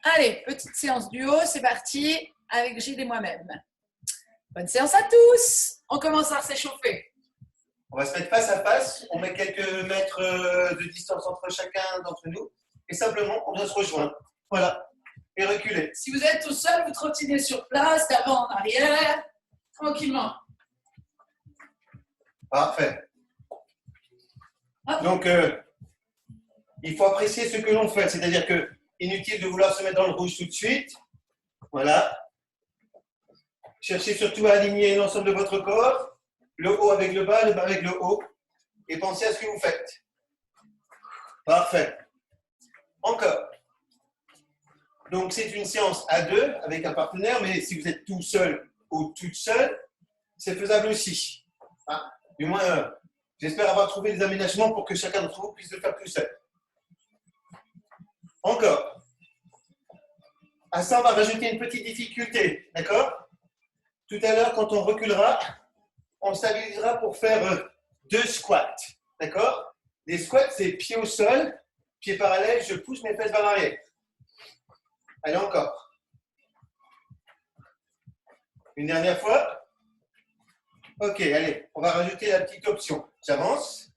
Allez, petite séance duo, c'est parti avec Gilles et moi-même. Bonne séance à tous. On commence à s'échauffer. On va se mettre face à face, on met quelques mètres de distance entre chacun d'entre nous et simplement on vient se rejoindre. Voilà, et reculer. Si vous êtes tout seul, vous trottinez sur place, d'avant en arrière, tranquillement. Parfait. Hop. Donc, il faut apprécier ce que l'on fait, c'est-à-dire que inutile de vouloir se mettre dans le rouge tout de suite. Voilà. Cherchez surtout à aligner l'ensemble de votre corps, le haut avec le bas avec le haut, et pensez à ce que vous faites. Parfait. Encore. Donc, c'est une séance à deux avec un partenaire, mais si vous êtes tout seul ou toute seule, c'est faisable aussi. Ah, du moins, j'espère avoir trouvé des aménagements pour que chacun d'entre vous puisse le faire tout seul. Encore. À ça, on va rajouter une petite difficulté, d'accord? Tout à l'heure, quand on reculera, on stabilisera pour faire 2 squats, d'accord? Les squats, c'est pied au sol, pied parallèle, je pousse mes fesses vers l'arrière. Allez, encore. Une dernière fois. Ok, allez, on va rajouter la petite option. J'avance,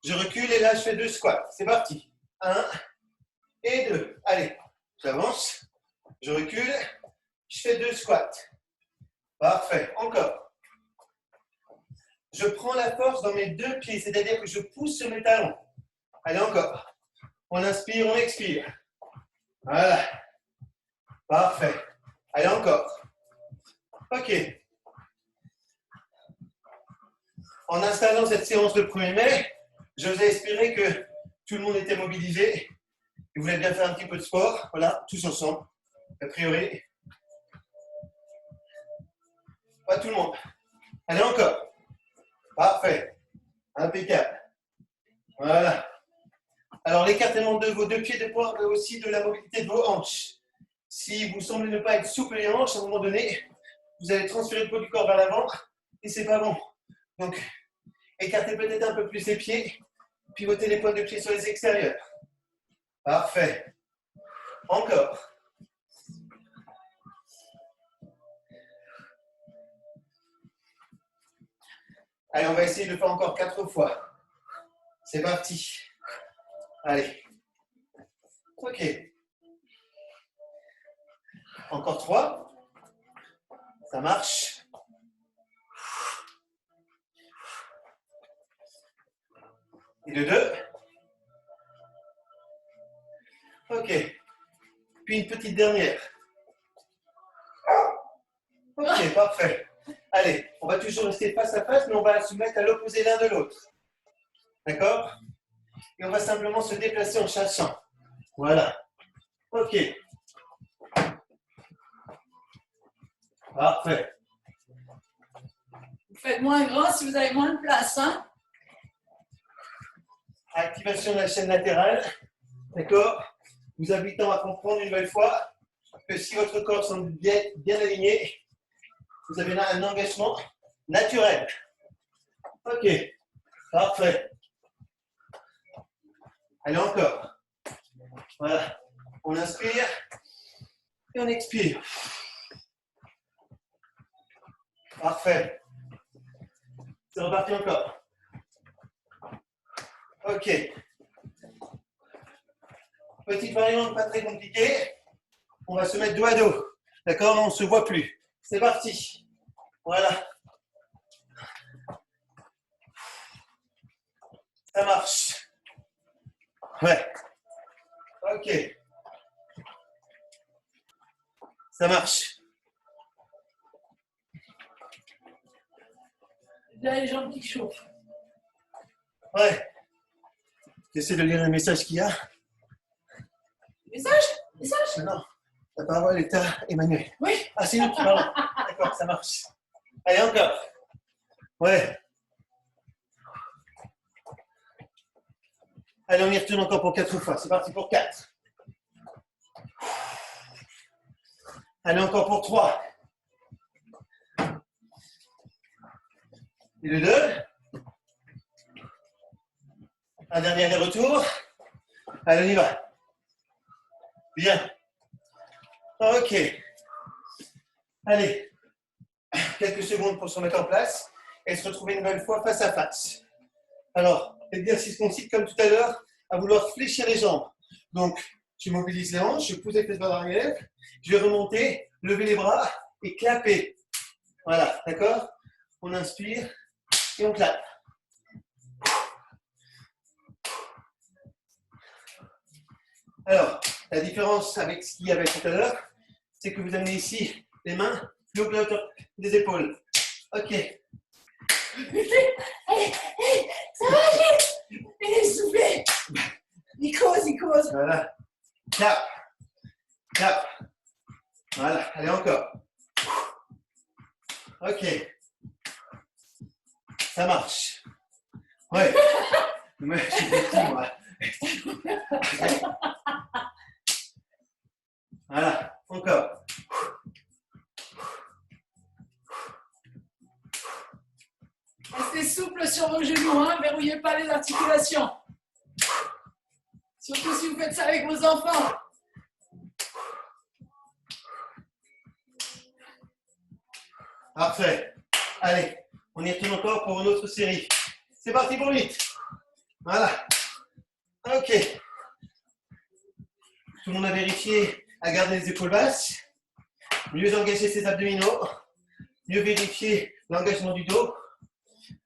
je recule et là, je fais 2 squats. C'est parti. 1 et 2. Allez, j'avance, je recule, je fais 2 squats. Parfait, encore. Je prends la force dans mes 2 pieds, c'est-à-dire que je pousse sur mes talons. Allez, encore. On inspire, on expire. Voilà. Parfait. Allez, encore. Ok. En installant cette séance le 1er mai, j'osais espérer que tout le monde était mobilisé et voulait bien faire un petit peu de sport. Voilà, tous ensemble. A priori. Pas tout le monde. Allez, encore. Parfait. Impeccable. Voilà. Alors, l'écartement de vos 2 pieds dépend aussi de la mobilité de vos hanches. Si vous semblez ne pas être souple les hanches, à un moment donné, vous allez transférer le poids du corps vers l'avant et c'est pas bon. Donc, écartez peut-être un peu plus les pieds, pivotez les pointes de pied sur les extérieurs. Parfait. Encore. Allez, on va essayer de le faire encore 4 fois. C'est parti. Allez. Ok. Encore 3. Ça marche. Et de 2. Ok. Puis une petite dernière. Ok, parfait. Allez, on va toujours rester face à face, mais on va se mettre à l'opposé l'un de l'autre. D'accord? Et on va simplement se déplacer en chassant. Voilà. Ok. Parfait. Vous faites moins grand si vous avez moins de place, hein? Activation de la chaîne latérale. D'accord? Vous invitant à comprendre une nouvelle fois que si votre corps semble bien aligné, vous avez là un engagement naturel. Ok. Parfait. Allez, encore. Voilà. On inspire et on expire. Parfait. C'est reparti encore. Ok. Petite variante pas très compliquée. On va se mettre dos à dos. D'accord? On ne se voit plus. C'est parti. Voilà. Ça marche. Ouais. Ok. Ça marche. Il y a les jambes qui chauffent. Ouais. J'essaie de lire le message qu'il y a. Message? Message? Non. La parole est à Emmanuel. Oui. Ah, c'est nous qui parlons. D'accord, ça marche. Allez, encore. Ouais. Allez, on y retourne encore pour 4 fois. C'est parti pour 4. Allez, encore pour 3. Et le 2. Un dernier aller-retour. Allez, on y va. Bien. Ok. Allez, quelques secondes pour se remettre en place et se retrouver une nouvelle fois face à face. Alors, exercice consiste comme tout à l'heure à vouloir fléchir les jambes. Donc, je mobilise les hanches, je pousse les fesses vers l'arrière, je vais remonter, lever les bras et clapper. Voilà, d'accord? On inspire et on clappe. Alors, la différence avec ce qu'il y avait tout à l'heure, c'est que vous amenez ici les mains plus haut que la hauteur des épaules. Ok. Ça va, il est soufflé. Il cause. Voilà. Clap. Clap. Voilà. Allez, encore. Ok. Ça marche. Ouais. Mais je suis petit, moi. Voilà. Encore. Restez souple sur vos genoux, hein, verrouillez pas les articulations. Surtout si vous faites ça avec vos enfants. Parfait. Allez, on y retourne encore pour une autre série. C'est parti pour 8. Voilà. Ok. Tout le monde a vérifié à garder les épaules basses, mieux engager ses abdominaux, mieux vérifier l'engagement du dos.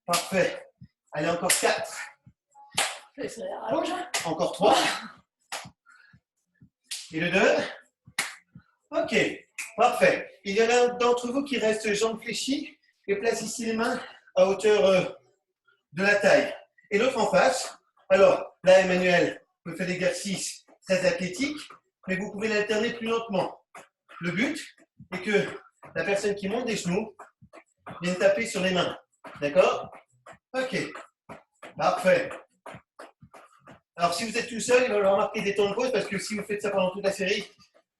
Parfait. Allez, encore 4. Encore 3. Et le 2. Ok. Parfait. Il y en a un d'entre vous qui reste jambes fléchies et place ici les mains à hauteur de la taille. Et l'autre en face. Alors, là, Emmanuel peut faire l'exercice très athlétique, mais vous pouvez l'alterner plus lentement. Le but est que la personne qui monte des genoux vienne taper sur les mains. D'accord? Ok. Parfait. Alors, si vous êtes tout seul, il va falloir marquer des temps de pause parce que si vous faites ça pendant toute la série,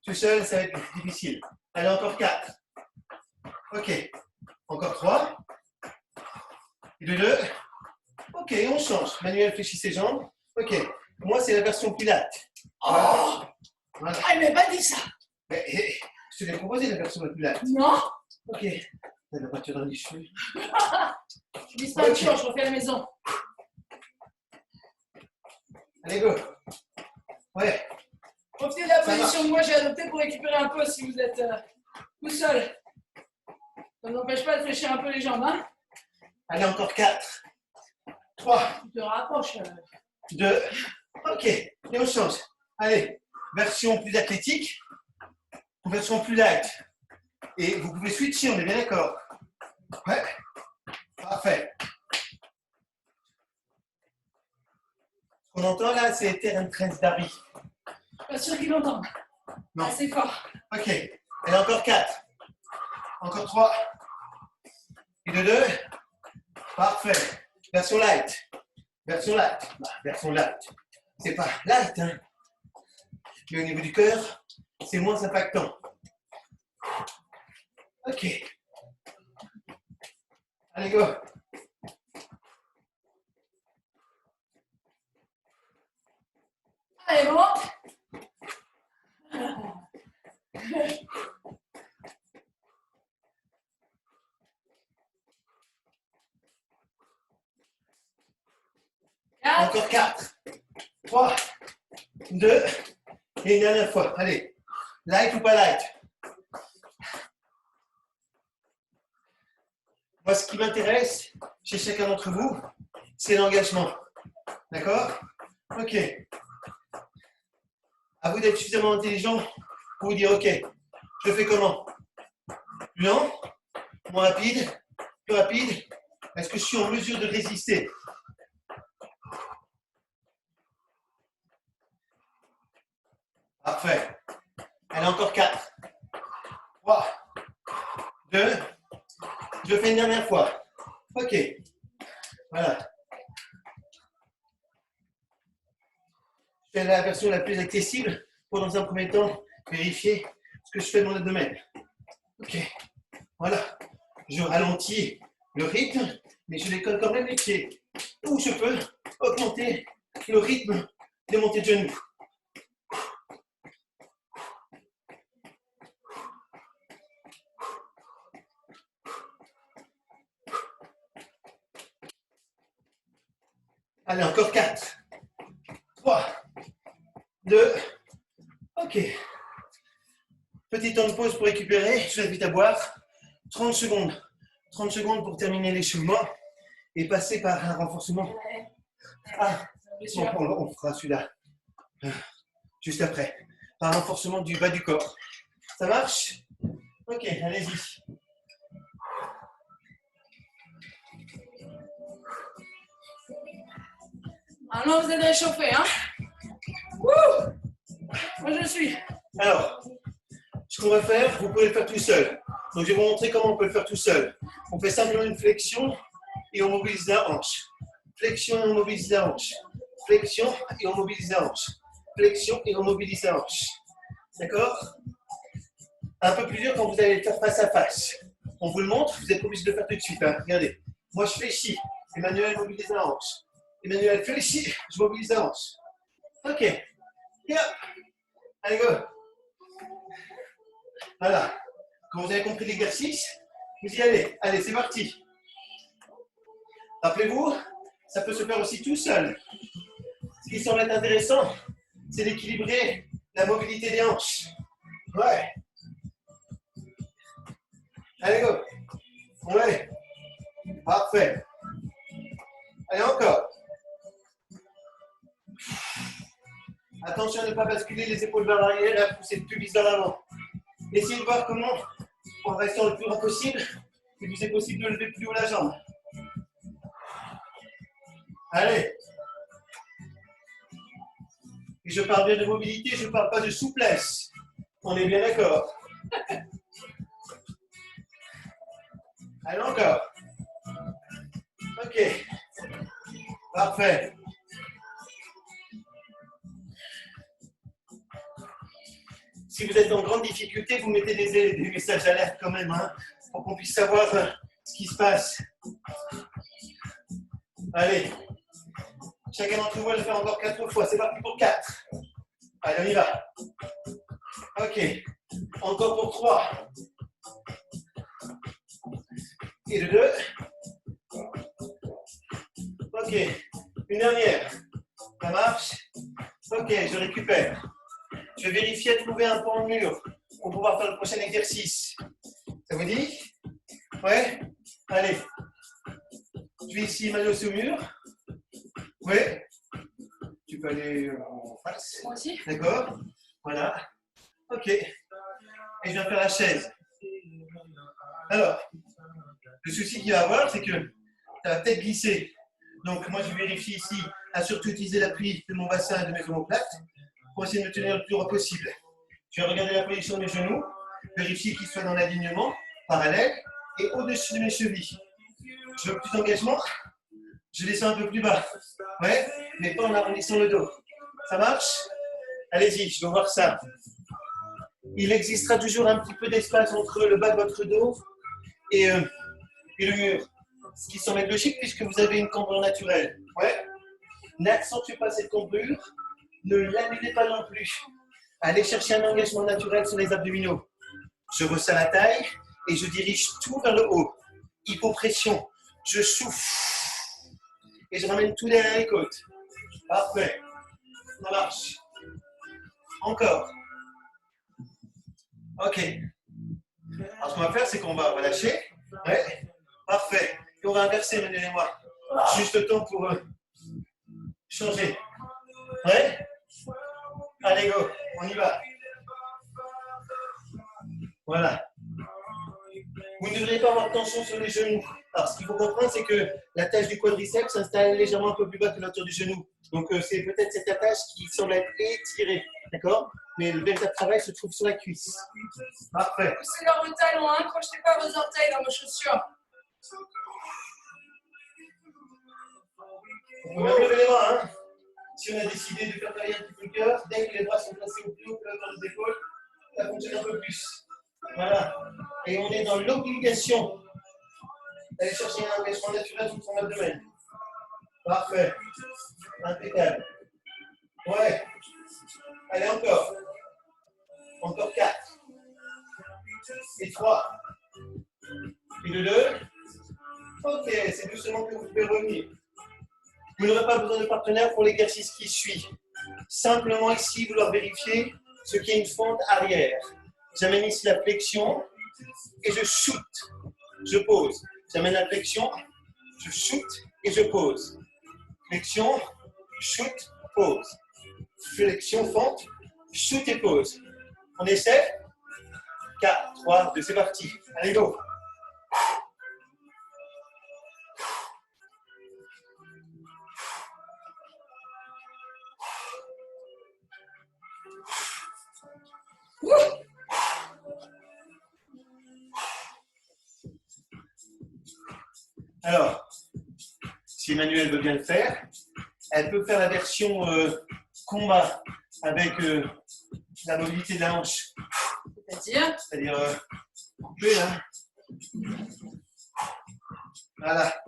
tout seul, ça va être difficile. Allez, encore 4. Ok. Encore 3. Et le 2. Ok, on change. Manuel fléchit ses jambes. Ok. Moi, c'est la version Pilates. Oh, Voilà. ah, il m'a pas dit ça. Mais, je te l'ai proposé la version Pilates. Non. Ok. T'as la peinture dans les cheveux. Je dis peinture, je refais à la maison. Allez, go. Ouais. Profitez de la position que moi j'ai adoptée pour récupérer un peu si vous êtes tout seul. Ça n'empêche pas de fléchir un peu les jambes. Hein. Allez, encore 4. 3. Tu te rapproches. 2. Ok. Et on change. Allez. Version plus athlétique. Version plus light. Et vous pouvez switcher, on est bien d'accord. Ouais. Parfait. Ce qu'on entend là, c'est Terrain Trends d'Harry. Pas sûr qu'ils l'entendent. Non. Assez fort. Ok. Allez, encore 4. Encore 3. Et le 2. Parfait. Version light. Version light. Bah, version light. C'est pas light, hein. Mais au niveau du cœur, c'est moins impactant. Ok. Allez, go. Allez, bon. Encore 4. 3. 2. Et une dernière fois. Allez. Light ou pas light? Moi, ce qui m'intéresse chez chacun d'entre vous, c'est l'engagement. D'accord? Ok. À vous d'être suffisamment intelligent pour vous dire, ok, je fais comment? Plus lent? Moins rapide? Plus rapide? Est-ce que je suis en mesure de résister? Parfait. Allez, encore 4. 3. 2. Je fais une dernière fois. Ok. Voilà. Je fais la version la plus accessible pour, dans un premier temps, vérifier ce que je fais dans le domaine. Ok. Voilà. Je ralentis le rythme, mais je décolle quand même les pieds. Ou je peux augmenter le rythme des montées de genoux. Allez, encore 4, 3, 2. OK. Petit temps de pause pour récupérer. Je vous invite à boire. 30 secondes. 30 secondes pour terminer l'échauffement et passer par un renforcement. Ah, on fera celui-là juste après. Par un renforcement du bas du corps. Ça marche? OK, allez-y. Ah non, vous êtes réchauffé, hein? Wouh! Moi, je suis. Alors, ce qu'on va faire, vous pouvez le faire tout seul. Donc, je vais vous montrer comment on peut le faire tout seul. On fait simplement une flexion et on mobilise la hanche. Flexion et on mobilise la hanche. Flexion et on mobilise la hanche. Flexion et on mobilise la hanche. D'accord? Un peu plus dur quand vous allez le faire face à face. On vous le montre, vous n'êtes pas obligé de le faire tout de suite. Hein. Regardez, moi je fléchis. Emmanuel mobilise la hanche. Emmanuel fléchit, je mobilise la hanche. Ok. Et hop. Allez, go. Voilà. Quand vous avez compris l'exercice, vous y allez. Allez, c'est parti. Rappelez-vous, ça peut se faire aussi tout seul. Ce qui semble être intéressant, c'est d'équilibrer la mobilité des hanches. Ouais. Allez, go. Ouais. Parfait. Allez, encore. Attention à ne pas basculer les épaules vers l'arrière et à pousser le pubis vers l'avant. Essayez de voir comment, en restant le plus loin possible, il vous est possible de lever plus haut la jambe. Allez. Et je parle bien de mobilité, je ne parle pas de souplesse. On est bien d'accord. Allez, encore. Ok. Parfait. Si vous êtes en grande difficulté, vous mettez des messages d'alerte quand même, hein, pour qu'on puisse savoir ce qui se passe. Allez. Chacun d'entre vous va le faire encore 4 fois. C'est parti pour 4. Allez, on y va. Ok. Encore pour 3. Et de 2. Ok. Une dernière. Ça marche? Ok, je récupère. Je vais vérifier de trouver un pan de mur pour pouvoir faire le prochain exercice. Ça vous dit? Ouais? Allez. Je vais ici, Mano, au mur. Ouais? Tu peux aller en face. Moi aussi. D'accord? Voilà. Ok. Et je viens faire la chaise. Alors, le souci qu'il va y avoir, c'est que ça va peut-être glisser. Donc, moi, je vérifie ici à surtout utiliser l'appui de mon bassin et de mes omoplates pour essayer de me tenir le plus droit possible. Je vais regarder la position de mes genoux, vérifier qu'ils soient dans l'alignement parallèle et au-dessus de mes chevilles. Je veux plus d'engagement, je descends un peu plus bas. Ouais, mais pas en arrondissant le dos. Ça marche? Allez-y, je veux voir ça. Il existera toujours un petit peu d'espace entre le bas de votre dos et le mur. Ce qui semble être logique puisque vous avez une cambrure naturelle. Ouais. N'accentuez pas cette cambrure, ne l'annulez pas non plus. Allez chercher un engagement naturel sur les abdominaux. Je resserre la taille et je dirige tout vers le haut. Hypopression. Je souffle et je ramène tout derrière les côtes. Parfait. Ça marche. Encore. Ok. Alors ce qu'on va faire, c'est qu'on va relâcher. Ouais. Parfait. Et on va inverser, Manuel et moi. Juste le temps pour changer. Ouais. Allez, go. On y va. Voilà. Vous ne devriez pas avoir de tension sur les genoux. Alors, ce qu'il faut comprendre, c'est que l'attache du quadriceps s'installe légèrement un peu plus bas que l'auteur du genou. Donc, c'est peut-être cette attache qui semble être étirée. D'accord? Mais le véritable travail se trouve sur la cuisse. Parfait. Poussez dans vos talons, hein. Accrochez pas vos orteils dans vos chaussures. On peut même lever les bras. Hein? Si on a décidé de faire travailler un petit peu le cœur, dès que les bras sont placés au plus haut que dans les épaules, ça fonctionne un peu plus. Voilà. Et on est dans l'obligation d'aller chercher un engagement naturel sur son abdomen. Parfait. Impeccable. Ouais. Allez, encore. Encore 4. Et 3. Et le 2. Ok, c'est doucement que vous pouvez revenir. Vous n'aurez pas besoin de partenaire pour l'exercice qui suit. Simplement ici, vouloir vérifier ce qui est une fente arrière. J'amène ici la flexion et je shoot. Je pose. J'amène la flexion, je shoot et je pose. Flexion, shoot, pose. Flexion, fente, shoot et pose. On essaie. 4, 3, 2, c'est parti. Allez, go. Alors, si Emmanuel veut bien le faire, elle peut faire la version combat avec la mobilité de la hanche. C'est-à-dire couper là. Voilà.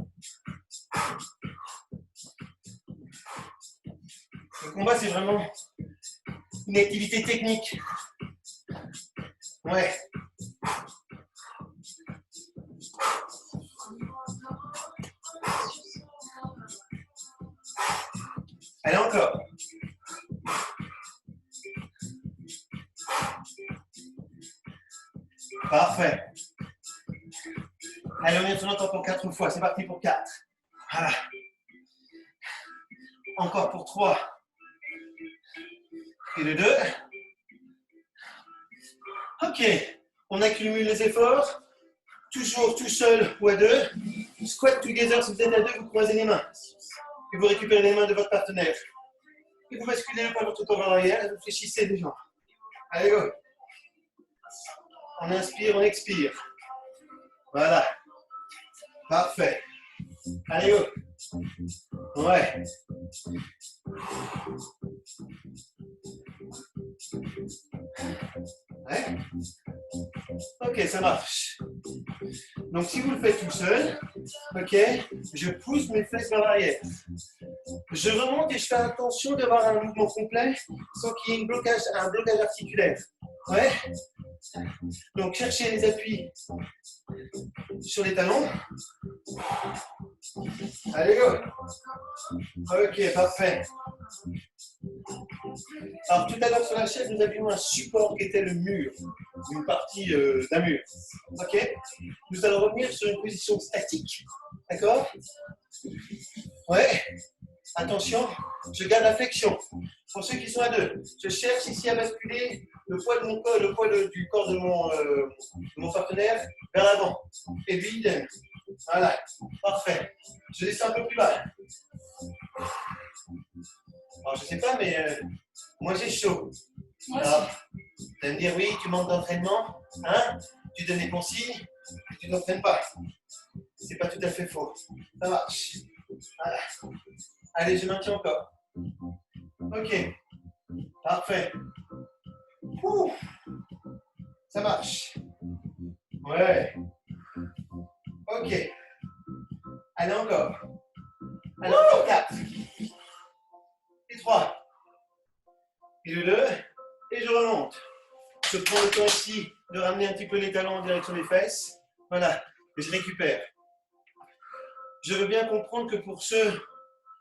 Le combat, c'est vraiment une activité technique. Ouais. Allez, encore. Parfait. Allez, on est maintenant pour 4 fois. C'est parti pour 4. Voilà. Encore pour 3. Et le 2. Ok. On accumule les efforts. Toujours tout seul ou à 2. Squat together. Si vous êtes à 2, vous croisez les mains. Et vous récupérez les mains de votre partenaire. Et vous basculez le poids de votre corps en arrière et vous fléchissez les jambes. Allez, go. On inspire, on expire. Voilà. Parfait. Allez, go. Ouais. Ouais. Ok, ça marche. Donc, si vous le faites tout seul, ok, je pousse mes fesses vers l'arrière. Je remonte et je fais attention d'avoir un mouvement complet sans qu'il y ait un blocage articulaire. Ouais. Donc, cherchez les appuis sur les talons. Allez, go. Ok, parfait. Alors, tout à l'heure sur la chaise, nous avions un support qui était le mur, une partie d'un mur. Ok. Nous allons revenir sur une position statique. D'accord? Ouais. Attention, je garde la flexion. Pour ceux qui sont à 2, je cherche ici à basculer le poids de mon corps, le poids du corps de mon partenaire vers l'avant. Et lui, idem. Voilà, parfait. Je descends un peu plus bas. Alors, je ne sais pas, mais moi j'ai chaud. Alors, tu vas me dire, oui, tu manques d'entraînement, hein? Tu donnes des consignes, et tu ne t'entraînes pas. C'est pas tout à fait faux. Ça marche. Voilà. Allez, je maintiens encore. Ok. Parfait. Ouh. Ça marche. Ouais. Ok. Allez, encore. Allez, encore 4. Et 3. Et le 2. Et je remonte. Je prends le temps ici de ramener un petit peu les talons en direction des fesses. Voilà. Et je récupère. Je veux bien comprendre que pour ceux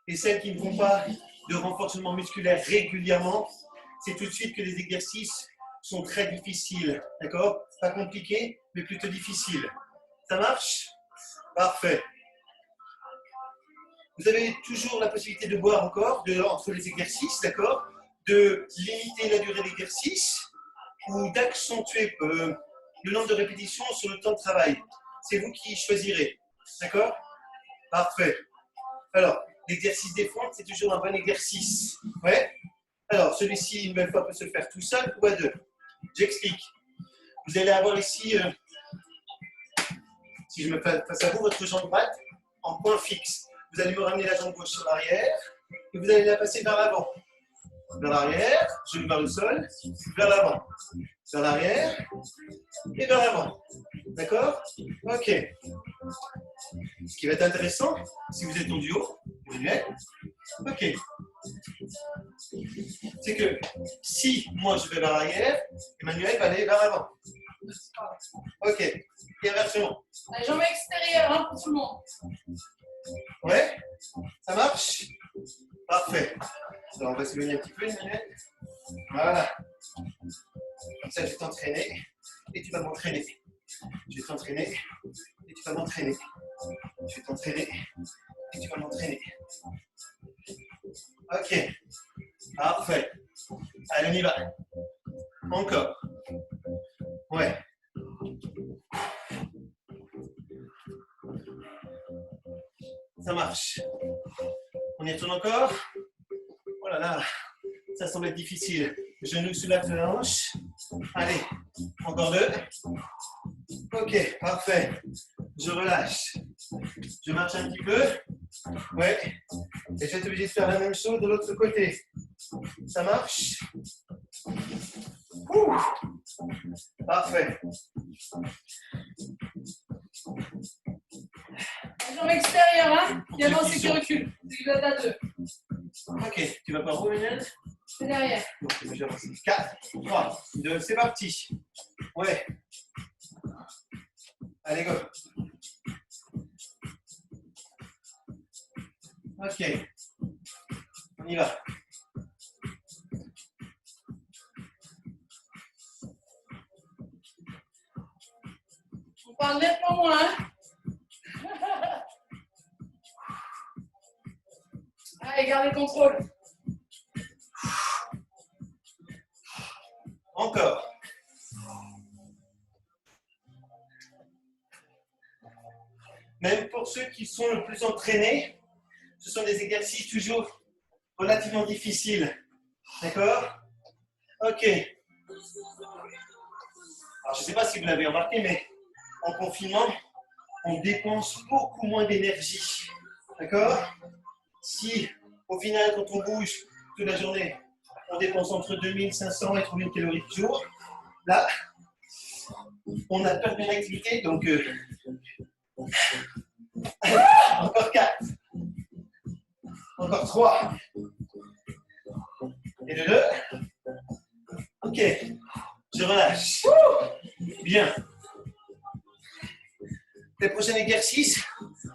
et celles qui ne font pas de renforcement musculaire régulièrement, c'est tout de suite que les exercices sont très difficiles. D'accord? Pas compliqués, mais plutôt difficiles. Ça marche? Parfait. Vous avez toujours la possibilité de boire encore entre les exercices, d'accord? De limiter la durée d'exercice ou d'accentuer le nombre de répétitions sur le temps de travail. C'est vous qui choisirez. D'accord? Parfait. Alors, l'exercice des fentes, c'est toujours un bon exercice. Ouais? Alors, celui-ci, une belle fois, peut se faire tout seul ou à 2. J'explique. Vous allez avoir ici, si je me fais face à vous, votre jambe droite en point fixe. Vous allez me ramener la jambe gauche sur l'arrière et vous allez la passer vers l'avant. Vers l'arrière, genou vers le sol, vers l'avant. Vers l'arrière et vers l'avant. D'accord? Ok. Ce qui va être intéressant, si vous êtes en duo, Emmanuel, ok, c'est que si moi je vais vers l'arrière, Emmanuel va aller vers l'avant. Ok. Et inversement. La jambe extérieure, hein, pour tout le monde. Ouais? Ça marche? Parfait. Alors, on va s'éloigner un petit peu, Emmanuel. Voilà. Comme ça, je vais t'entraîner et tu vas m'entraîner. Je vais t'entraîner et tu vas m'entraîner. Je vais t'entraîner et tu vas m'entraîner. Ok. Parfait. Allez, on y va. Encore. Ouais. Ça marche. On y retourne encore. Oh là là, ça semble être difficile. Genoux sous la hanche. Allez, encore 2. Ok, parfait. Je relâche. Je marche un petit peu. Ouais. Et je vais être obligé de faire la même chose de l'autre côté. Ça marche? Ouh. Parfait. Jambe extérieure, hein? Qui avance et qui recule. Tu vas à 2. Ok, tu vas par où, Emmanuel? C'est derrière. Donc, j'avance. 4, 3, 2, c'est parti. Ouais. Allez, go. Ok. On y va. On parle nettement moins, hein? Allez, gardez le contrôle. Encore. Même pour ceux qui sont le plus entraînés, ce sont des exercices toujours relativement difficiles. D'accord? Ok. Alors, je ne sais pas si vous l'avez remarqué, mais en confinement, on dépense beaucoup moins d'énergie. D'accord? Si, au final, quand on bouge toute la journée, on dépense entre 2500 et 3000 calories par jour, là, on a perdu l'activité, donc encore 4, encore 3, et de 2. Ok, je relâche. Bien. Le prochain exercice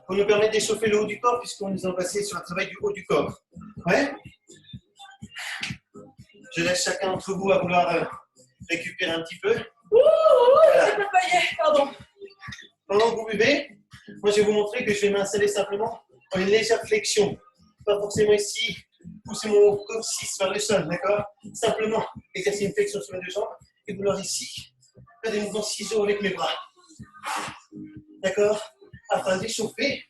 pour nous permettre d'échauffer le haut du corps, puisqu'on nous a passé sur un travail du haut du corps. Ouais? Je laisse chacun d'entre vous à vouloir récupérer un petit peu. Voilà. C'est pas paillet, pardon. Pendant que vous buvez, moi je vais vous montrer que je vais m'installer simplement en une légère flexion. Pas forcément ici, pousser mon corps 6 vers le sol, d'accord? Simplement exercer une flexion sur mes deux jambes et vouloir ici faire des mouvements ciseaux avec mes bras. D'accord? Afin d'échauffer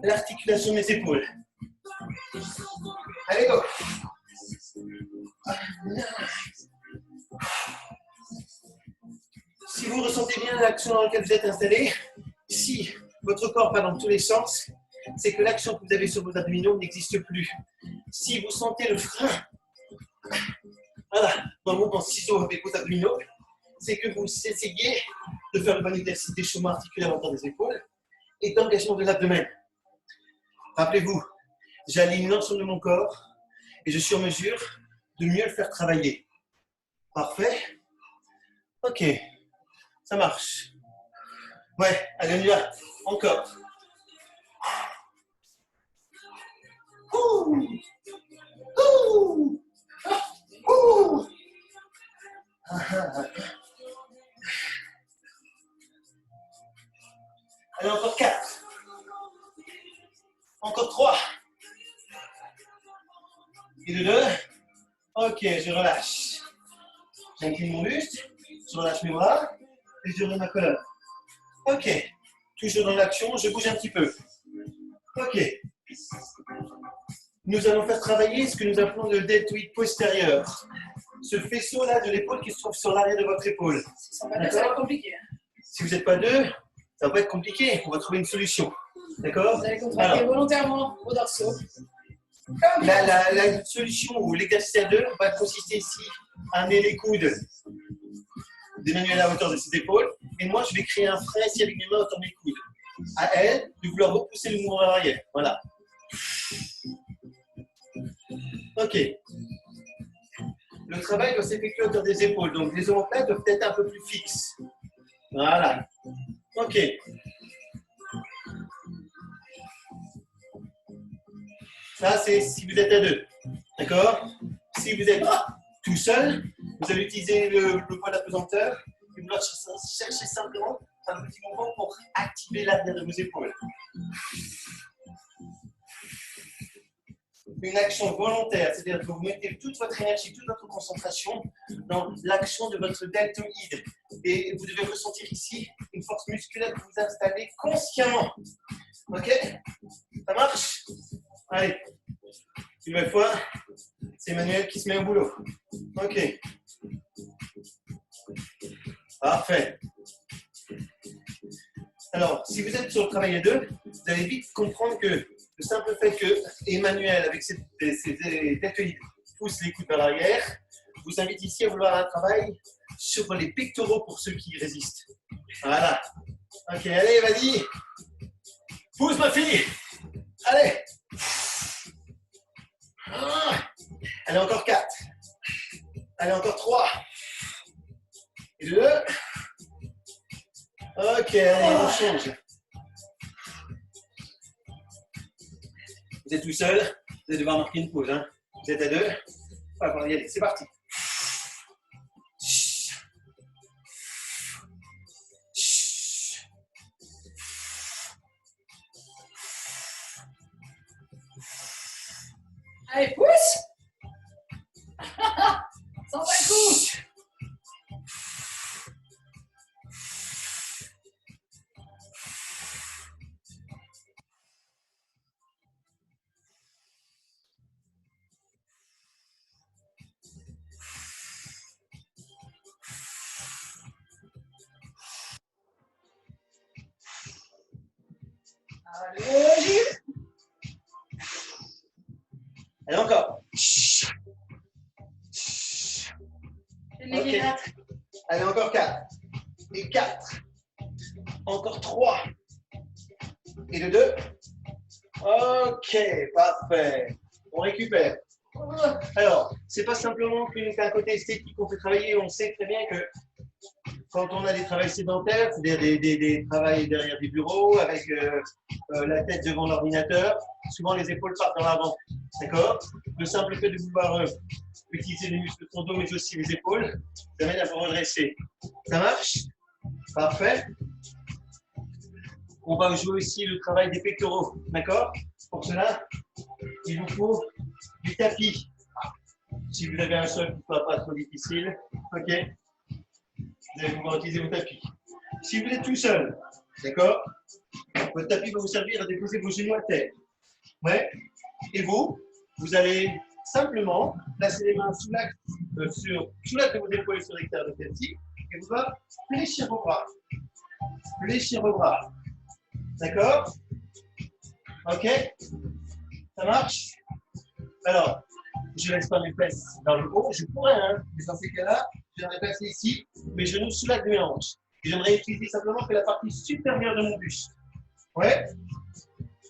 l'articulation de mes épaules. Allez, go! Si vous ressentez bien l'action dans laquelle vous êtes installé, si votre corps part dans tous les sens, c'est que l'action que vous avez sur vos abdominaux n'existe plus. Si vous sentez le frein, voilà, dans le mouvement ciseaux avec vos abdominaux, c'est que vous essayez de faire le bon exercice d'échauffement articulaire autour des épaules et d'engagement de l'abdomen. Rappelez-vous, j'aligne l'ensemble de mon corps et je suis en mesure de mieux le faire travailler. Parfait? Ok, ça marche. Ouais, allez, on y va. Encore. Ouh. Ouh. Ouh. Allez, encore 4. Encore 3. Et de 2. Ok, je relâche. J'incline mon buste, je relâche mes bras et je relève ma colonne. Ok, toujours dans l'action, je bouge un petit peu. Ok. Nous allons faire travailler ce que nous appelons le deltoïde postérieur. Ce faisceau-là de l'épaule qui se trouve sur l'arrière de votre épaule. Ça va être compliqué. Si vous n'êtes pas deux, ça va être compliqué. On va trouver une solution. D'accord? Vous allez contracter volontairement vos dorsaux. La solution ou l'exercice à deux va consister ici à amener les coudes d'Emmanuel à hauteur de ses épaules. Et moi, je vais créer un frein ici avec mes mains autour de mes coudes. À elle, de vouloir repousser le mouvement vers l'arrière. Voilà. Ok. Le travail doit s'effectuer à hauteur des épaules. Donc, les omoplates doivent être un peu plus fixes. Voilà. Ok. Ça, c'est si vous êtes à deux. D'accord? Si vous êtes tout seul, vous allez utiliser le poids de la pesanteur et vous allez chercher simplement un petit mouvement pour activer l'arrière de vos épaules. Une action volontaire, c'est-à-dire que vous mettez toute votre énergie, toute votre concentration dans l'action de votre deltoïde. Et vous devez ressentir ici une force musculaire que vous installez consciemment. Ok? Ça marche? Allez. Une nouvelle fois, c'est Emmanuel qui se met au boulot. Ok. Parfait. Alors, si vous êtes sur le travail à deux, vous allez vite comprendre que le simple fait que Emmanuel, avec ses deltoïdes, pousse les coudes vers l'arrière, vous invite ici à vouloir un travail sur les pectoraux pour ceux qui résistent. Voilà. Ok, allez, vas-y. Pousse, ma fille. Allez. Allez, encore 4. Allez, encore 3. Et 2. Ok, allez, on change. Vous êtes tout seul, vous allez devoir marquer une pause. Hein. Vous êtes à deux. On va pouvoir y aller. C'est parti. Allez, pousse. Sans un coup. Allez, Gilles. Allez, encore. Okay. Allez, encore 4. Et 4. Encore 3. Et le 2. Ok, parfait. On récupère. Alors, c'est pas simplement qu'un côté esthétique qu'on fait travailler. On sait très bien que quand on a des travails sédentaires, c'est-à-dire des travails derrière des bureaux, avec la tête devant l'ordinateur, souvent les épaules partent dans l'avant. D'accord? Le simple fait de pouvoir utiliser les muscles de ton dos, mais aussi les épaules, ça amène à vous redresser. Ça marche? Parfait. On va jouer aussi le travail des pectoraux. D'accord? Pour cela, il vous faut du tapis. Si vous avez un sol qui ne soit pas trop difficile, ok? Vous allez pouvoir utiliser vos tapis. Si vous êtes tout seul, d'accord? Votre tapis va vous servir à déposer vos genoux à terre. Ouais? Et vous allez simplement placer les mains sous l'axe de vos épaules et sur l'extérieur de celle-ci, et vous allez fléchir vos bras. Fléchir vos bras. D'accord? Ok? Ça marche? Alors, je ne laisse pas mes fesses dans le haut. Je pourrais, hein, mais dans ces cas-là, j'aimerais placer ici mes genoux sous l'axe de mes hanches. Et j'aimerais utiliser simplement que la partie supérieure de mon buste. Ouais?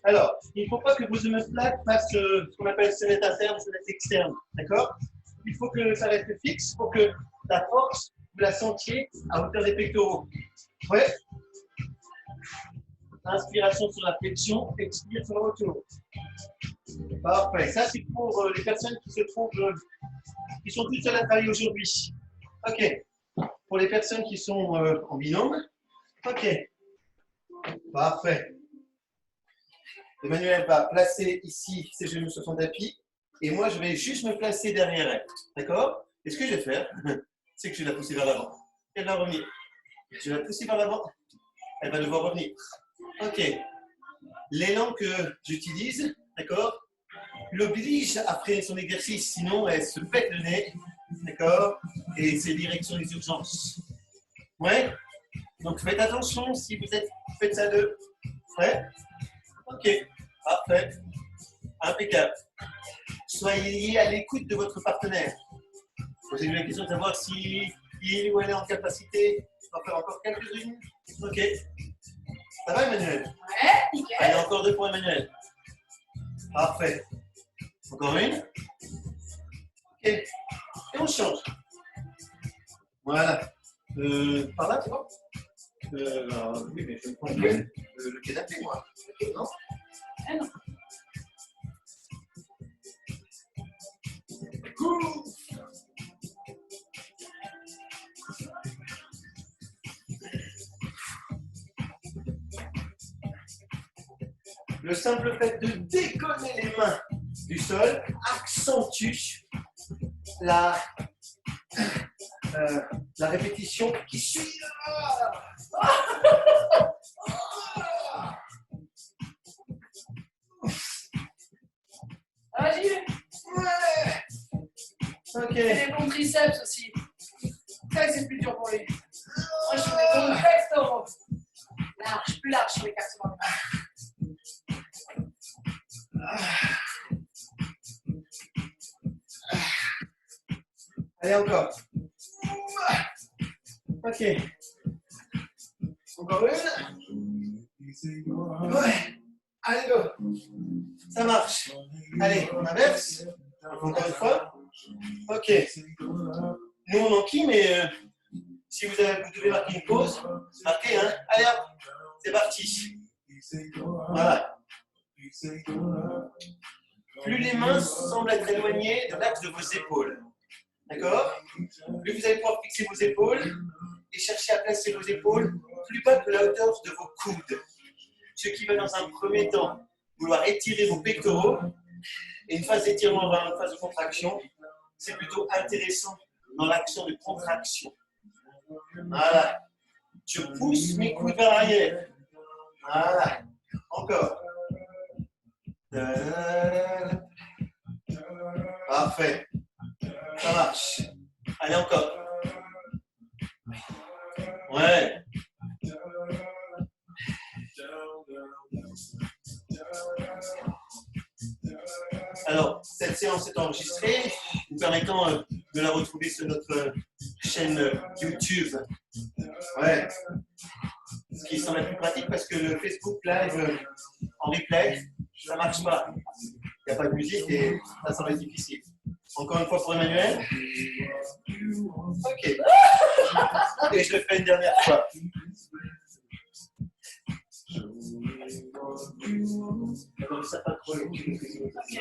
Alors, il ne faut pas que vos omoplates fassent ce qu'on appelle sonnette interne, sonnette externe. D'accord? Il faut que ça reste fixe pour que la force, vous la sentiez à hauteur des pectoraux. Ouais? Inspiration sur la flexion, expire sur le retour. Parfait. Ça, c'est pour les personnes qui se trouvent, qui sont toutes seules à travailler aujourd'hui. OK. Pour les personnes qui sont en binôme. OK. Parfait. Emmanuel va placer ici ses genoux sur son tapis. Et moi, je vais juste me placer derrière elle. D'accord? Et ce que je vais faire, c'est que je vais la pousser vers l'avant. Elle va revenir. Je vais la pousser vers l'avant. Elle va devoir revenir. OK. L'élan que j'utilise, d'accord, l'oblige à freiner son exercice, sinon elle se pète le nez, d'accord, et c'est direction des urgences. Ouais? Donc faites attention si vous faites ça deux. Ouais? Ok, parfait. Impeccable. Soyez à l'écoute de votre partenaire. Posez-lui la question de savoir si il ou elle est en capacité d'en faire encore quelques-unes. Ok. Ça va, Emmanuel? Ouais, nickel. Allez, encore 2 pour Emmanuel. Parfait. Encore une. Ok. Et on change. Voilà. Par là, c'est bon? Oui, mais je vais prendre le canapé, moi. Okay, non? Ah non. Le simple fait de décoller les mains du sol accentue la répétition qui suit. Ah, Gilles, Ouais. Ok. il fait des bons triceps aussi. C'est vrai que c'est plus dur pour lui. Moi, je fais des bons pectoraux. Large, plus large sur les cartons. Allez, encore. Ok. Encore une. Ouais. Allez, go. Ça marche. Allez, on inverse. Encore une fois. Ok. Nous, on enquille, mais si vous devez marquer une pause, marquez, hein. Allez, hop. C'est parti. Voilà. Plus les mains semblent être éloignées de l'axe de vos épaules. D'accord? Plus vous allez pouvoir fixer vos épaules et chercher à placer vos épaules plus bas que la hauteur de vos coudes. Ce qui va dans un premier temps vouloir étirer vos pectoraux. Et une phase d'étirement vers une phase de contraction, c'est plutôt intéressant dans l'action de contraction. Voilà. Je pousse mes coudes vers l'arrière. Voilà. Encore. Parfait. Ça marche. Allez, encore. Ouais. Alors, cette séance est enregistrée, nous permettant de la retrouver sur notre chaîne YouTube. Ouais. Ce qui semble être plus pratique parce que le Facebook Live en replay, ça ne marche pas. Il n'y a pas de musique et ça semble être difficile. Encore une fois pour Emmanuel. Ok. Et je le fais une dernière fois. Comme ça, pas trop long. Ok.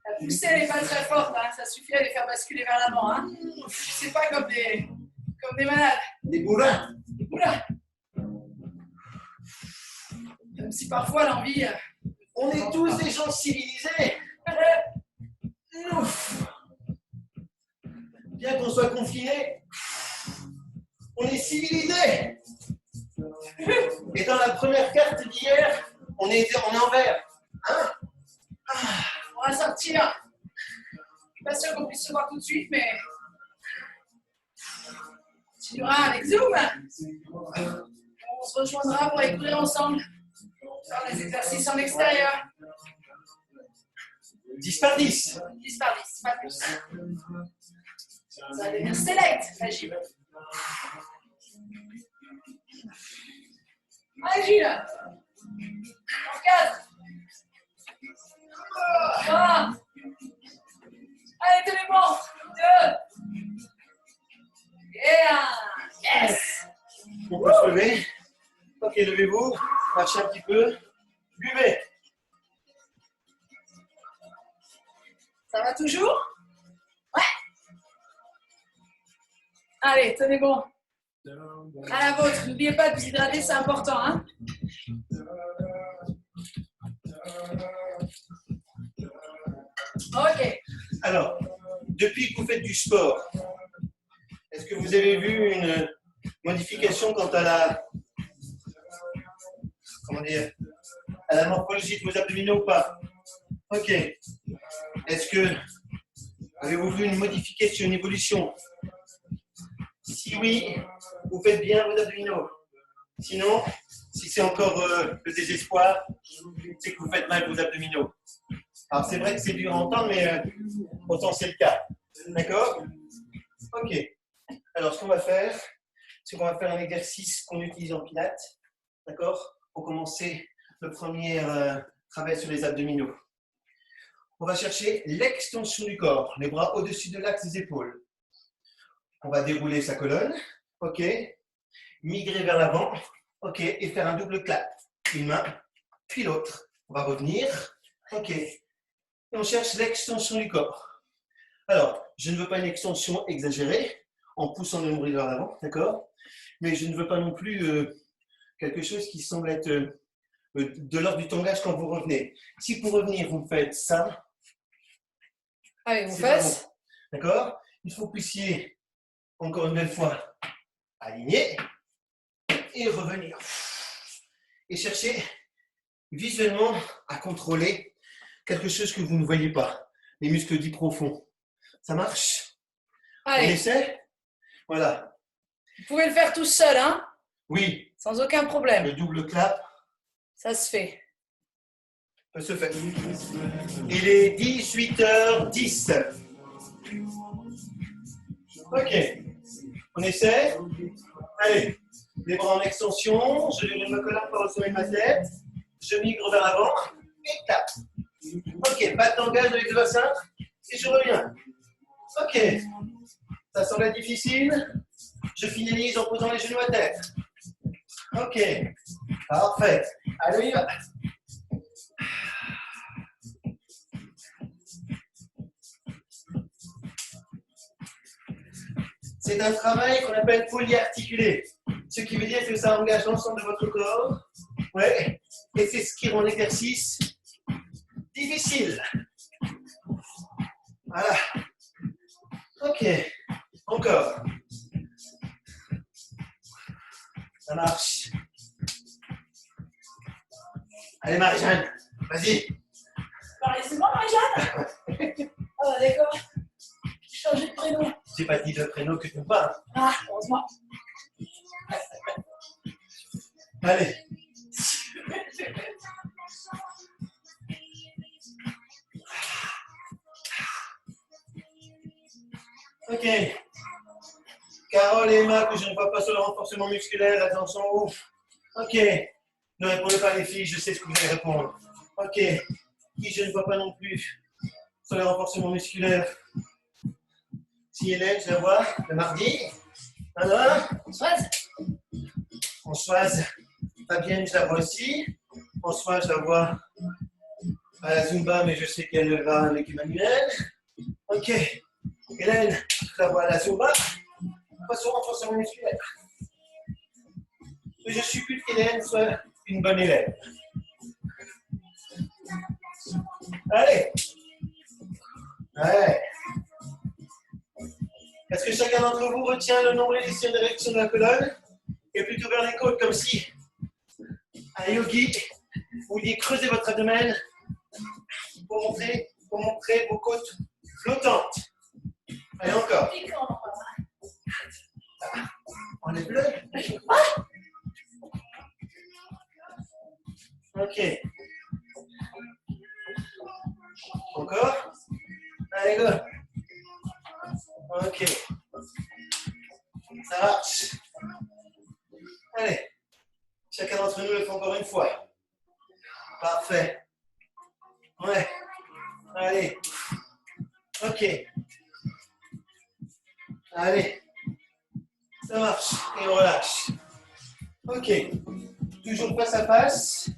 La poussée, elle n'est pas très forte, hein. Ça suffit à les faire basculer vers l'avant. Hein. C'est pas comme des malades. Des bourrins. Oula. Même si parfois l'envie. On est tous des gens civilisés. Ouf. Bien qu'on soit confinés, on est civilisés. Et dans la première carte d'hier, on est en vert. Hein? On va sortir. Je suis pas sûre qu'on puisse se voir tout de suite, mais. On continuera avec Zoom. On se rejoindra pour aller courir ensemble. Faire des exercices en extérieur. 10 par 10. 10 par 10, pas plus. Ça va devenir select, la Gilles. Allez, Gilles. En 4. 3. Allez, tenez bon. 2. Et 1. Yes. On peut se lever. Ok, levez-vous. Marchez un petit peu. Buvez. Ça va toujours? Ouais. Allez, tenez bon. À la vôtre. N'oubliez pas de vous hydrater, c'est important. Hein? Ok. Alors, depuis que vous faites du sport, est-ce que vous avez vu une modification quant à la morphologie de vos abdominaux ou pas? Ok. Est-ce que avez-vous vu une modification, une évolution? Si oui, vous faites bien vos abdominaux. Sinon, si c'est encore le désespoir, c'est que vous faites mal vos abdominaux. Alors c'est vrai que c'est dur à entendre, mais pourtant c'est le cas. D'accord? Ok. Alors ce qu'on va faire, c'est qu'on va faire un exercice qu'on utilise en pilates. D'accord? Pour commencer le premier travail sur les abdominaux. On va chercher l'extension du corps, les bras au-dessus de l'axe des épaules. On va dérouler sa colonne. Ok. Migrer vers l'avant. Ok, et faire un double clap. Une main, puis l'autre. On va revenir. Ok. Et on cherche l'extension du corps. Alors, je ne veux pas une extension exagérée, en poussant le nombril vers l'avant, d'accord? Mais je ne veux pas non plus quelque chose qui semble être de l'ordre du tangage quand vous revenez. Si pour revenir, vous faites ça, Avec vos c'est pas fesses. bon. D'accord? Il faut que vous puissiez, encore une belle fois, aligner et revenir. Et chercher visuellement à contrôler quelque chose que vous ne voyez pas. Les muscles dits profonds. Ça marche? On Allez, essaie? Voilà. vous pouvez le faire tout seul, hein, Oui, sans aucun problème. le double clap Ça se fait. peut se faire. Il est 18h10. Ok. On essaie? Allez. Les bras en extension. Je lève ma colonne par le sommet de ma tête. Je migre vers l'avant. Et clap. Ok. Pas de tangage avec le bassin. Et je reviens. Ok. Ça semble être difficile. Je finalise en posant les genoux à terre. Ok. Parfait. Allez, on y va. C'est un travail qu'on appelle polyarticulé. Ce qui veut dire que ça engage l'ensemble de votre corps. Ouais. Et c'est ce qui rend l'exercice difficile. Voilà. Ok. Encore. Ça marche. Allez, Marie-Jeanne. Vas-y. C'est moi, Marie-Jeanne. Ah, d'accord. Changer de prénom. J'ai pas dit le prénom que tu me parles. Ah, heureusement. Allez. Ok. Carole et Emma, que je ne vois pas sur le renforcement musculaire, attention, ouf. Ok. Ne répondez pas les filles, je sais ce que vous allez répondre. Ok. Qui je ne vois pas non plus sur le renforcement musculaire. Si Hélène, je la vois, le mardi. Alors, Françoise. Françoise, Fabienne, je la vois aussi. Françoise, je la vois à la Zumba, mais je sais qu'elle va avec Emmanuel. Ok. Hélène, je la vois à la Zumba. Pas sur renforcement musculaire. Mais je suppute qu'Hélène soit une bonne élève. Allez. Ouais. Est-ce que chacun d'entre vous retient le nombril ici en direction de la colonne et plutôt vers les côtes, comme si un yogi, vous vouliez creuser votre abdomen pour montrer vos côtes flottantes. Allez, encore. On est bleu. Ok. Encore. Allez, go. Ok. Ça marche. Allez. Chacun d'entre nous le fait encore une fois. Parfait. Ouais. Allez. Ok. Allez. Ça marche. Et on relâche. Ok. Toujours face à face.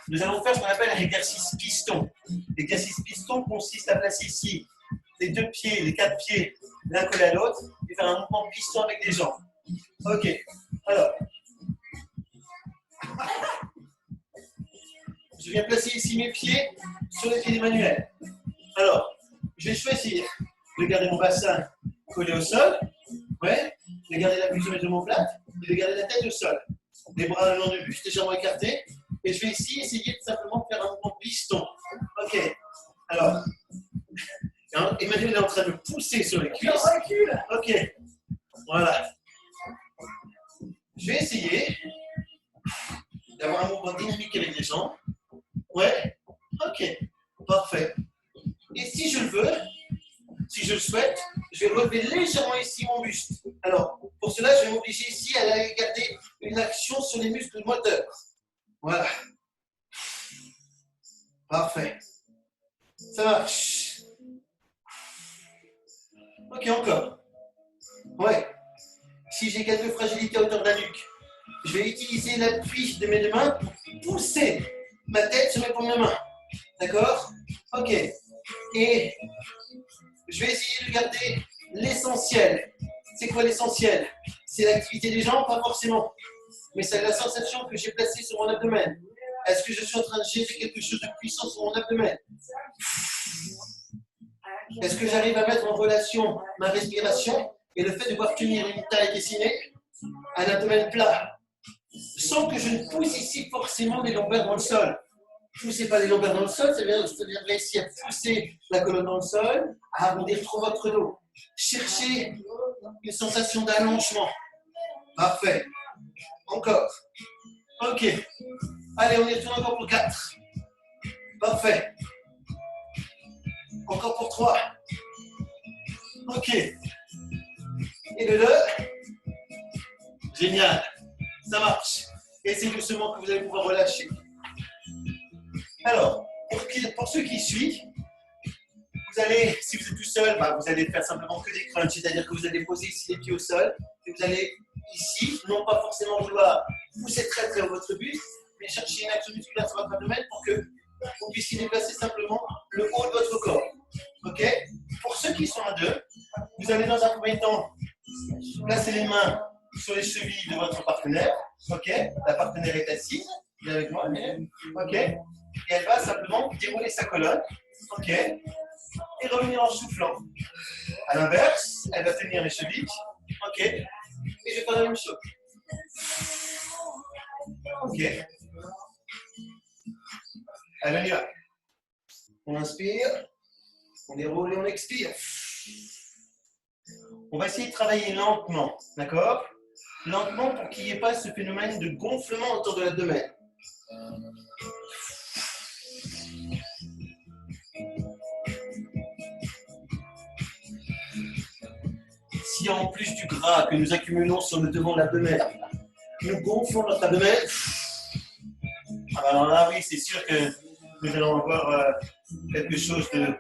Nous allons faire ce qu'on appelle un exercice piston. L'exercice piston consiste à placer ici les deux pieds, les quatre pieds l'un collé à l'autre et faire un mouvement piston avec les jambes. Ok. Alors. Je viens placer ici mes pieds sur les pieds d'Emmanuel. Alors, je vais choisir de garder mon bassin collé au sol, ouais, de garder la cuisse de mon plate et de garder la tête au sol. Les bras le long du buste, les jambes écartées. Et je vais ici essayer de simplement faire un mouvement piston. Ok. Alors, Emmanuel est en train de pousser sur les cuisses. Ok. Voilà. Je vais essayer d'avoir un mouvement dynamique avec les jambes. Ouais. Ok. Parfait. Et si je le veux, si je le souhaite, je vais relever légèrement ici mon buste. Alors, pour cela, je vais m'obliger ici à garder une action sur les muscles moteurs. Voilà. Parfait. Ça marche. Ok, encore. Ouais. Si j'ai quelques fragilités à hauteur de la nuque, je vais utiliser l'appui de mes deux mains pour pousser ma tête sur mes paumes de main. D'accord? Ok. Et je vais essayer de garder l'essentiel. C'est quoi l'essentiel? C'est l'activité des jambes? Pas forcément. Mais c'est la sensation que j'ai placée sur mon abdomen. Est-ce que je suis en train de gérer quelque chose de puissant sur mon abdomen? Est-ce que j'arrive à mettre en relation ma respiration et le fait de pouvoir tenir une taille dessinée, un abdomen plat, sans que je ne pousse ici forcément les lombaires dans le sol? Poussez pas les lombaires dans le sol, ça veut dire réussir à pousser la colonne dans le sol, à arrondir trop votre dos. Cherchez une sensation d'allongement. Parfait. Encore. Ok. Allez, on y retourne encore pour 4. Parfait. Encore pour 3. Ok. Et le 2. Génial. Ça marche. Et c'est doucement que vous allez pouvoir relâcher. Alors, pour ceux qui suivent, vous allez, si vous êtes tout seul, vous allez faire simplement que des crunchs, c'est-à-dire que vous allez poser ici les pieds au sol, et vous allez ici, non pas forcément vouloir pousser très très haut votre buste, mais chercher une action musculaire sur votre abdomen pour que vous puissiez déplacer simplement le haut de votre corps. Ok? Pour ceux qui sont à deux, vous allez dans un premier temps placer les mains sur les chevilles de votre partenaire. Ok? La partenaire est assise, elle est avec moi. Ok? Et elle va simplement dérouler sa colonne. Ok? Et revenir en soufflant. À l'inverse, elle va tenir les chevilles. Ok? Et je vais faire la même chose. Ok? Allez, on y va. On inspire, on déroule et on expire. On va essayer de travailler lentement, d'accord? Lentement pour qu'il n'y ait pas ce phénomène de gonflement autour de l'abdomen. Si en plus du gras que nous accumulons sur le devant de l'abdomen, nous gonflons notre abdomen, alors là, oui, c'est sûr que nous allons avoir quelque chose de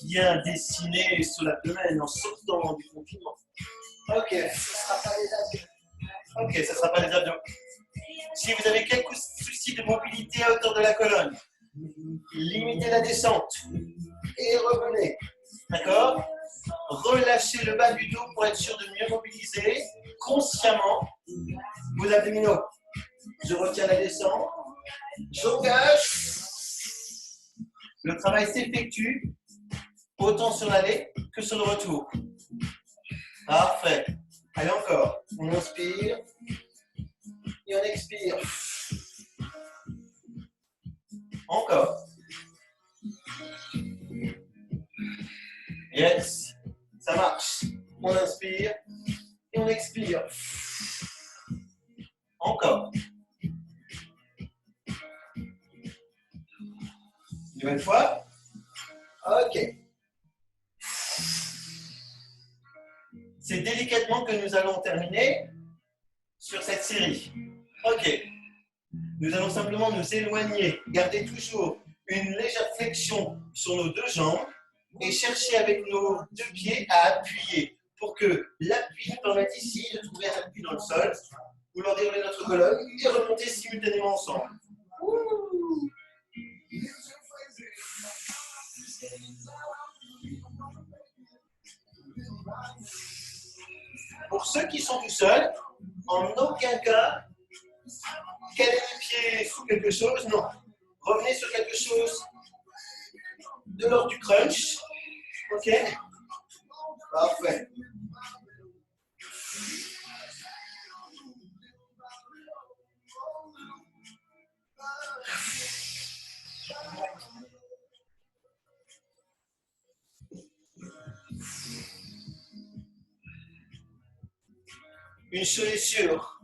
bien dessiné sur l'abdomen en sortant du confinement. Ok, ça ne sera pas les abdos. Ok, ça ne sera pas les abdos. Si vous avez quelques soucis de mobilité à hauteur de la colonne, limitez la descente et revenez. D'accord? Relâchez le bas du dos pour être sûr de mieux mobiliser consciemment vos abdominaux. Je retiens la descente. J'engage. Le travail s'effectue autant sur l'aller que sur le retour. Parfait. Allez encore. On inspire et on expire. Encore. Yes. Ça marche. On inspire et on expire. Encore. Une nouvelle fois. Ok. C'est délicatement que nous allons terminer sur cette série. Ok. Nous allons simplement nous éloigner, garder toujours une légère flexion sur nos deux jambes et chercher avec nos deux pieds à appuyer pour que l'appui nous permette ici de trouver un appui dans le sol, vouloir dérouler notre colonne et remonter simultanément ensemble. Ouh. Pour ceux qui sont tout seuls, en aucun cas, caler les pieds sous quelque chose, non. Revenez sur quelque chose de l'ordre du crunch. Ok? Parfait. Une chose est sûre,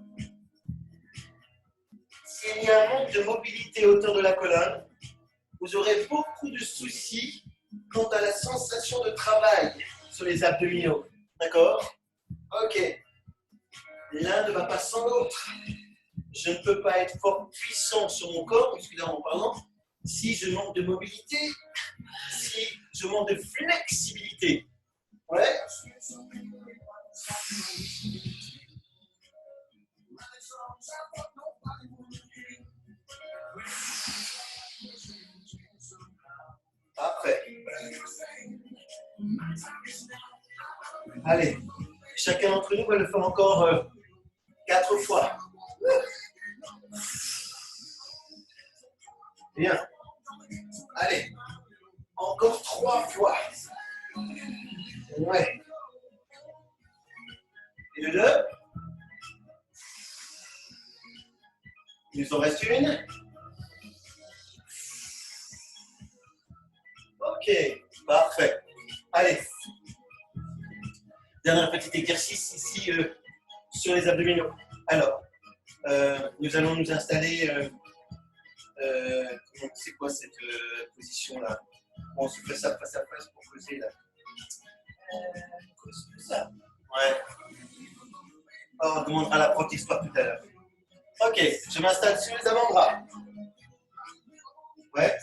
s'il y a un manque de mobilité autour de la colonne, vous aurez beaucoup de soucis quant à la sensation de travail sur les abdominaux. D'accord? Ok. L'un ne va pas sans l'autre. Je ne peux pas être fort puissant sur mon corps, musculairement parlant, si je manque de mobilité, si je manque de flexibilité. Ouais? Après. Allez, chacun d'entre nous va le faire encore 4 fois. Bien. Allez, encore 3 fois. Ouais. Et le 2. Il nous en reste une. Ok, parfait. Allez. Dernier petit exercice ici sur les abdominaux. Alors, nous allons nous installer. C'est quoi cette position-là? On se fait ça face à face pour causer là. Ça. Ouais. Oh, on demandera la prof d'histoire tout à l'heure. Ok, je m'installe sur les avant-bras. Ouais.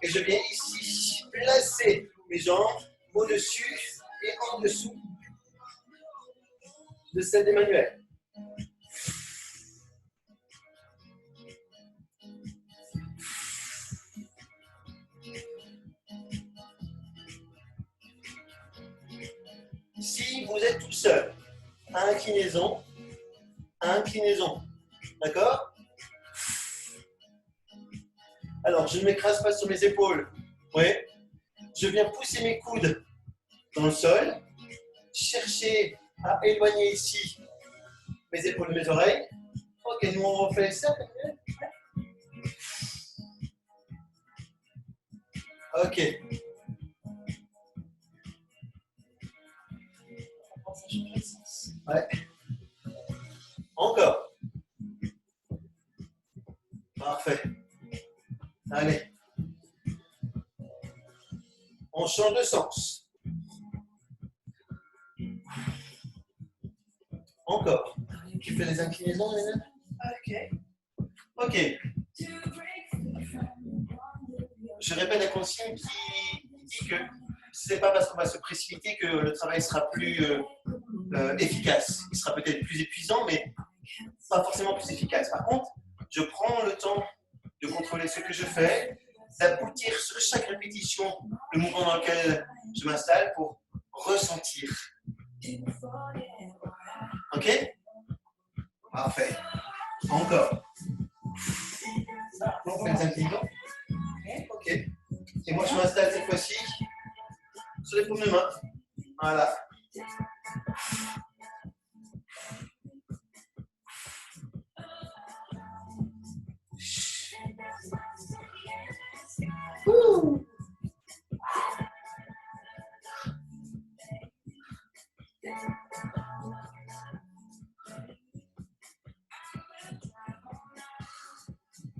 Et je viens ici placer mes jambes au-dessus et en dessous de celle d'Emmanuel. Si vous êtes tout seul, inclinaison, inclinaison. D'accord? Alors, je ne m'écrase pas sur mes épaules. Oui. Je viens pousser mes coudes dans le sol. Chercher à éloigner ici mes épaules de mes oreilles. Ok, nous on refait ça. Ok. Ouais. Encore. Parfait. Allez. On change de sens. Encore. Qui fait les inclinaisons, Hélène? Ok. Ok. Je répète la consigne qui dit que ce n'est pas parce qu'on va se précipiter que le travail sera plus efficace. Il sera peut-être plus épuisant, mais pas forcément plus efficace. Par contre, je prends le temps de contrôler ce que je fais, d'aboutir sur chaque répétition le mouvement dans lequel je m'installe pour ressentir. Ok? Parfait. Encore. On fait les inclinaisons. Ok. Et moi, je m'installe cette fois-ci sur les paumes de main. Voilà.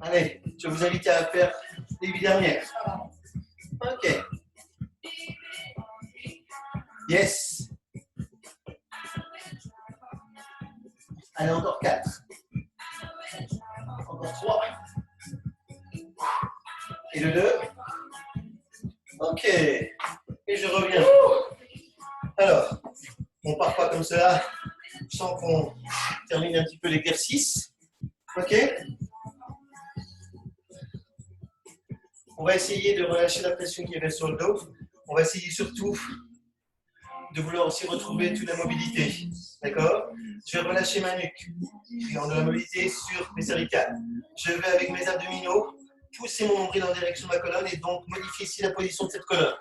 Allez, je vous invite à faire les 8 dernières. Ok. Yes. Allez, encore 4. Encore 3. Et le 2. Ok. Et je reviens. Alors, on ne part pas comme cela sans qu'on termine un petit peu l'exercice. Ok. On va essayer de relâcher la pression qui reste sur le dos. On va essayer surtout de vouloir aussi retrouver toute la mobilité. D'accord? Je vais relâcher ma nuque. Créant de la mobilité sur mes cervicales. Je vais avec mes abdominaux pousser mon nombril en direction de ma colonne et donc modifier ici la position de cette colonne.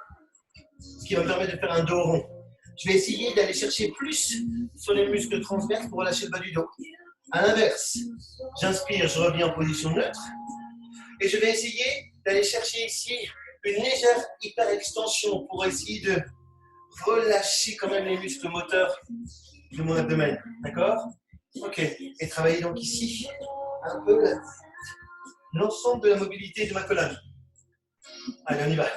Ce qui va me permettre de faire un dos rond. Je vais essayer d'aller chercher plus sur les muscles transverses pour relâcher le bas du dos. À l'inverse, j'inspire, je reviens en position neutre. Et je vais essayer d'aller chercher ici une légère hyperextension pour essayer de relâcher quand même les muscles moteurs de mon abdomen. D'accord? Ok. Et travailler donc ici un peu l'ensemble de la mobilité de ma colonne. Allez, on y va.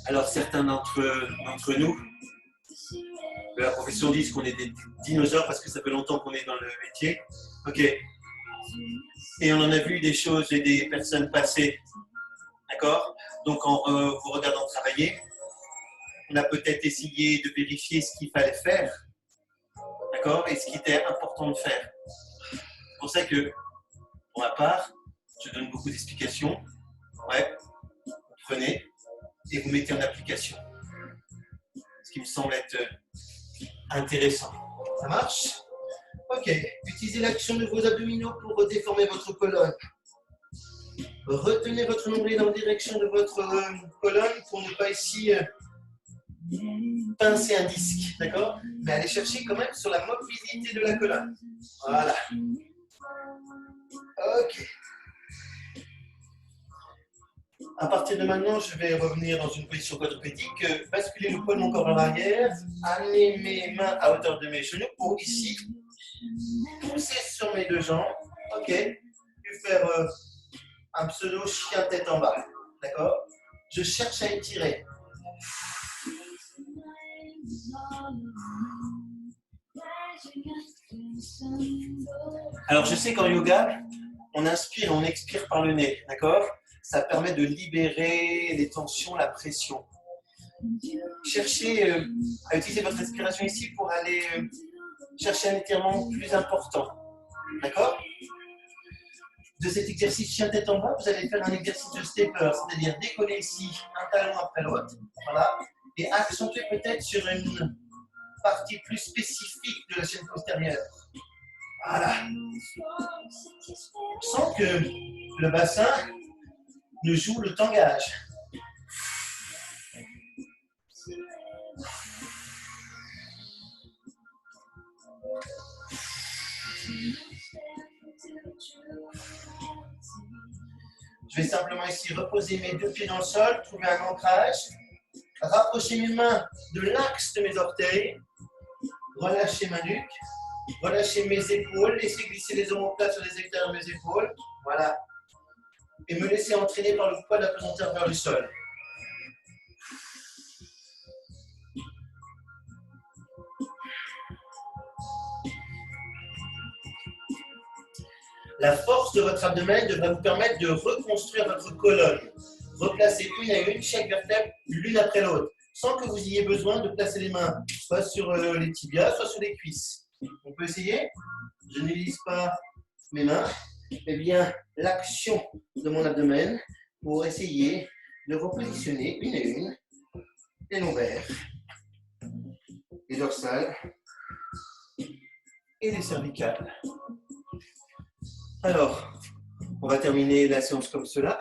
Alors, certains d'entre nous de la profession disent qu'on est des dinosaures parce que ça fait longtemps qu'on est dans le métier. Ok. Et on en a vu des choses et des personnes passer. D'accord? Donc, en vous regardant travailler, on a peut-être essayé de vérifier ce qu'il fallait faire. D'accord? Et ce qui était important de faire. C'est pour ça que, pour ma part, je donne beaucoup d'explications. Ouais. Vous prenez et vous mettez en application. Ce qui me semble être intéressant. Ça marche? Ok. Utilisez l'action de vos abdominaux pour déformer votre colonne. Retenez votre nombril en direction de votre colonne pour ne pas ici pincer un disque, d'accord? Mais allez chercher quand même sur la mobilité de la colonne. Voilà. Ok. À partir de maintenant, je vais revenir dans une position quadrupédique, basculer le poids de mon corps en arrière, amener mes mains à hauteur de mes genoux pour ici pousser sur mes deux jambes. Ok. Puis faire un pseudo chien tête en bas. D'accord? Je cherche à étirer. Alors, je sais qu'en yoga, on inspire et on expire par le nez. D'accord? Ça permet de libérer les tensions, la pression. Cherchez à utiliser votre respiration ici pour aller chercher un étirement plus important. D'accord? De cet exercice chien tête en bas, vous allez faire un exercice de stepper, c'est-à-dire décoller ici un talon après l'autre, voilà, et accentuer peut-être sur une partie plus spécifique de la chaîne postérieure. Voilà. Sans que le bassin ne joue le tangage. Je vais simplement ici reposer mes deux pieds dans le sol, trouver un ancrage, rapprocher mes mains de l'axe de mes orteils, relâcher ma nuque, relâcher mes épaules, laisser glisser les omoplates sur les extérieurs de mes épaules, voilà, et me laisser entraîner par le poids de la pesanteur vers le sol. La force de votre abdomen devrait vous permettre de reconstruire votre colonne. Replacer une à une chaque vertèbre l'une après l'autre, sans que vous ayez besoin de placer les mains soit sur les tibias, soit sur les cuisses. On peut essayer? Je n'utilise pas mes mains, mais bien l'action de mon abdomen pour essayer de repositionner une à une les lombaires, les dorsales et les cervicales. Alors, on va terminer la séance comme cela.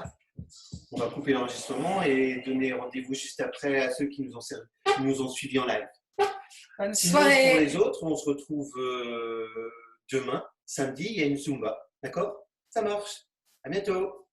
On va couper l'enregistrement et donner rendez-vous juste après à ceux qui nous ont suivis en live. Bonne Sinon, soirée. pour les autres, on se retrouve demain, samedi, il y a une Zumba. D'accord? Ça marche. À bientôt.